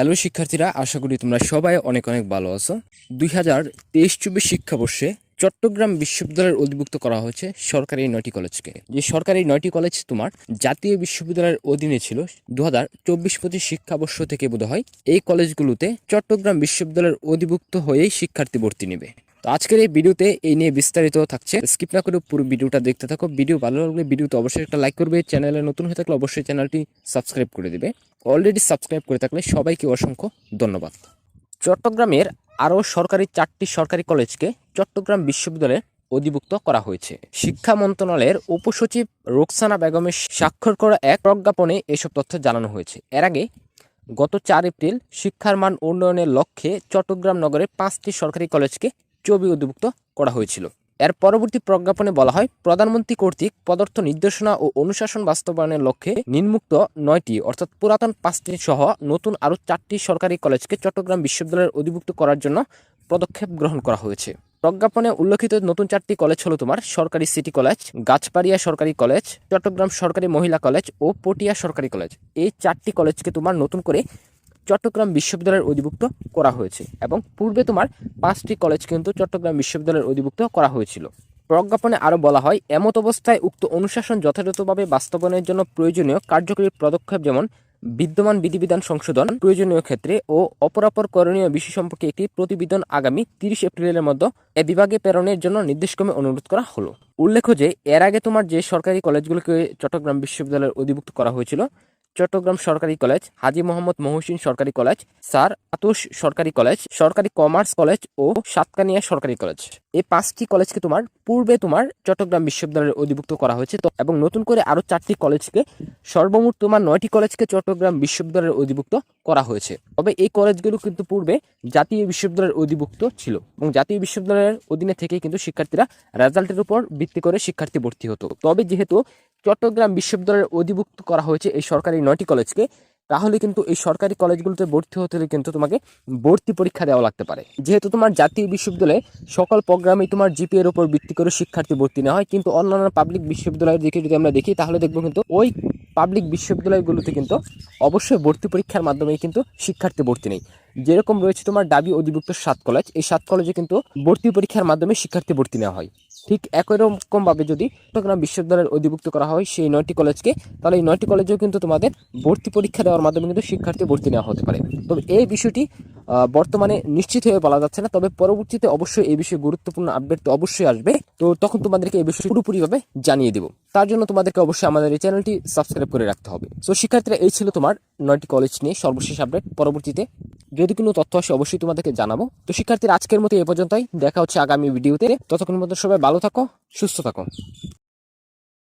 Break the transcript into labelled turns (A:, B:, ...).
A: Hello শিক্ষার্থীরা, আশা করি তোমরা সবাই অনেক অনেক ভালো আছো। 2023-24 শিক্ষাবর্ষে চট্টগ্রাম বিশ্ববিদ্যালয়ের অধিভুক্ত করা হয়েছে সরকারি 9টি কলেজকে। যে সরকারি 9টি কলেজ তোমার জাতীয় বিশ্ববিদ্যালয়ের অধীনে ছিল 2024-25 শিক্ষাবর্ষ থেকে বোধহয় এই কলেজগুলোতে চট্টগ্রাম বিশ্ববিদ্যালয়ের অধিভুক্ত হয়েই শিক্ষার্থী ভর্তি নেবে। তো আজকের এই ভিডিওতে এই নিয়ে বিস্তারিত থাকছে, স্কিপ না করে পুরো ভিডিওটা দেখতে থাকো। ভিডিও ভালো লাগলে ভিডিওতে অবশ্যই একটা লাইক করবে, চ্যানেলে নতুন হয়ে থাকলে অবশ্যই চ্যানেলটি সাবস্ক্রাইব করে দিবে। অলরেডি সাবস্ক্রাইব করে থাকলে সবাইকে অসংখ্য ধন্যবাদ। চট্টগ্রামের আরও সরকারি 4টি সরকারি কলেজকে চট্টগ্রাম বিশ্ববিদ্যালয়ে অধিভুক্ত করা হয়েছে। শিক্ষা মন্ত্রণালয়ের উপসচিব রোকসানা বেগমের স্বাক্ষর করা এক প্রজ্ঞাপনে এসব তথ্য জানানো হয়েছে। এর আগে গত 4 এপ্রিল শিক্ষার মান উন্নয়নের লক্ষ্যে চট্টগ্রাম নগরের 5টি সরকারি কলেজকে অধিভুক্ত করা হয়েছিল। এর পরবর্তী প্রজ্ঞাপনে বলা হয়, প্রধানমন্ত্রী কর্তৃক প্রদত্ত নির্দেশনা ও অনুশাসন বাস্তবায়নের লক্ষ্যে নিম্মুক্ত 9টি অর্থাৎ পুরাতন 5টি সহ নতুন আরও 4টি সরকারি কলেজকে চট্টগ্রাম বিশ্ববিদ্যালয়ের অধিভুক্ত করার জন্য পদক্ষেপ গ্রহণ করা হয়েছে। প্রজ্ঞাপনে উল্লেখিত নতুন 4টি কলেজ হলো তোমার সরকারি সিটি কলেজ, গাছপাড়িয়া সরকারি কলেজ, চট্টগ্রাম সরকারি মহিলা কলেজ ও পটিয়া সরকারি কলেজ। এই 4টি কলেজকে তোমার নতুন করে চট্টগ্রাম বিশ্ববিদ্যালয়ের অধিভুক্ত করা হয়েছে এবং পূর্বে তোমার 5টি কলেজ কিন্তু চট্টগ্রাম বিশ্ববিদ্যালয়ের অধিভুক্ত করা হয়েছিল। প্রজ্ঞাপনে আরও বলা হয়, এমত অবস্থায় উক্ত অনুশাসন যথাযথভাবে বাস্তবায়নের জন্য প্রয়োজনীয় কার্যকরী পদক্ষেপ যেমন বিদ্যমান বিধিবিধান সংশোধন, প্রয়োজনীয় ক্ষেত্রে ও অপরাপর করণীয় বিষয় সম্পর্কে একটি প্রতিবেদন আগামী 30 এপ্রিলের মধ্যে এ বিভাগে প্রেরণের জন্য নির্দেশক্রমে অনুরোধ করা হলো। উল্লেখ্য যে এর আগে তোমার যে সরকারি কলেজগুলোকে চট্টগ্রাম বিশ্ববিদ্যালয়ের অধিভুক্ত করা হয়েছিল, চট্টগ্রাম সরকারি কলেজ, হাজী মোহাম্মদ মহসিন সরকারি কলেজ, স্যার আতুশ সরকারি কলেজ, সরকারি কমার্স কলেজ ও সাতকানিয়া সরকারি কলেজ। এই 5টি কলেজকে তোমার পূর্বে তোমার চট্টগ্রাম বিশ্ববিদ্যালয়ের অধিভুক্ত করা হয়েছে এবং নতুন করে আরও 4টি কলেজকে, সর্বমোট তোমার 9টি কলেজকে চট্টগ্রাম বিশ্ববিদ্যালয়ের অধিভুক্ত করা হয়েছে। তবে এই কলেজগুলো কিন্তু পূর্বে জাতীয় বিশ্ববিদ্যালয়ের অধিভুক্ত ছিল এবং জাতীয় বিশ্ববিদ্যালয়ের অধীনে থেকে কিন্তু শিক্ষার্থীরা রেজাল্টের উপর ভিত্তি করে শিক্ষার্থী ভর্তি হতো। তবে যেহেতু চট্টগ্রাম বিশ্ববিদ্যালয়ের অধিভুক্ত করা হয়েছে এই সরকারি 9টি কলেজকে, তাহলে কিন্তু এই সরকারি কলেজগুলোতে ভর্তি হতে হলে কিন্তু তোমাকে ভর্তি পরীক্ষা দেওয়া লাগতে পারে। যেহেতু তোমার জাতীয় বিশ্ববিদ্যালয়ে সকল প্রোগ্রামে তোমার জিপিএর উপর ভিত্তি করে শিক্ষার্থী ভর্তি নেওয়া হয়, কিন্তু অন্যান্য পাবলিক বিশ্ববিদ্যালয়ের দিকে যদি আমরা দেখি তাহলে দেখবো কিন্তু ওই পাবলিক বিশ্ববিদ্যালয়গুলোতে কিন্তু অবশ্যই ভর্তি পরীক্ষার মাধ্যমেই কিন্তু শিক্ষার্থী ভর্তি নেই। যেরকম রয়েছে তোমার দাবি অধিভুক্ত 7 কলেজ, এই 7 কলেজে কিন্তু ভর্তি পরীক্ষার মাধ্যমে শিক্ষার্থী ভর্তি নেওয়া হয়। ঠিক একই রকম ভাবে যদি চট্টগ্রাম বিশ্ববিদ্যালয়ের অধিভুক্ত করা হয় সেই 9টি কলেজকে, তাহলে এই 9টি কলেজেও কিন্তু তোমাদের ভর্তি পরীক্ষা দেওয়ার মাধ্যমে কিন্তু শিক্ষার্থী ভর্তি নেওয়া হতে পারে। তবে এই বিষয়টি বর্তমানে নিশ্চিত হয়ে বলা যাচ্ছে না, তবে পরবর্তীতে অবশ্যই এই বিষয়ে গুরুত্বপূর্ণ আপডেট তো অবশ্যই আসবে। তো তখন তোমাদেরকে এই বিষয়ে পুরোপুরিভাবে জানিয়ে দেব। তার জন্য তোমাদেরকে অবশ্যই আমাদের এই চ্যানেলটি সাবস্ক্রাইব করে রাখতে হবে। সো শিক্ষার্থীরা, এই ছিল তোমার 9টি কলেজ নিয়ে সর্বশেষ আপডেট। পরবর্তীতে যদি কোনো তথ্য আসে অবশ্যই তোমাদেরকে জানাবো। তো শিক্ষার্থীরা, আজকের মতো এ পর্যন্তই। দেখা হচ্ছে আগামী ভিডিওতে। ততক্ষণ পর্যন্ত সবাই ভালো থাকো, সুস্থ থাকো।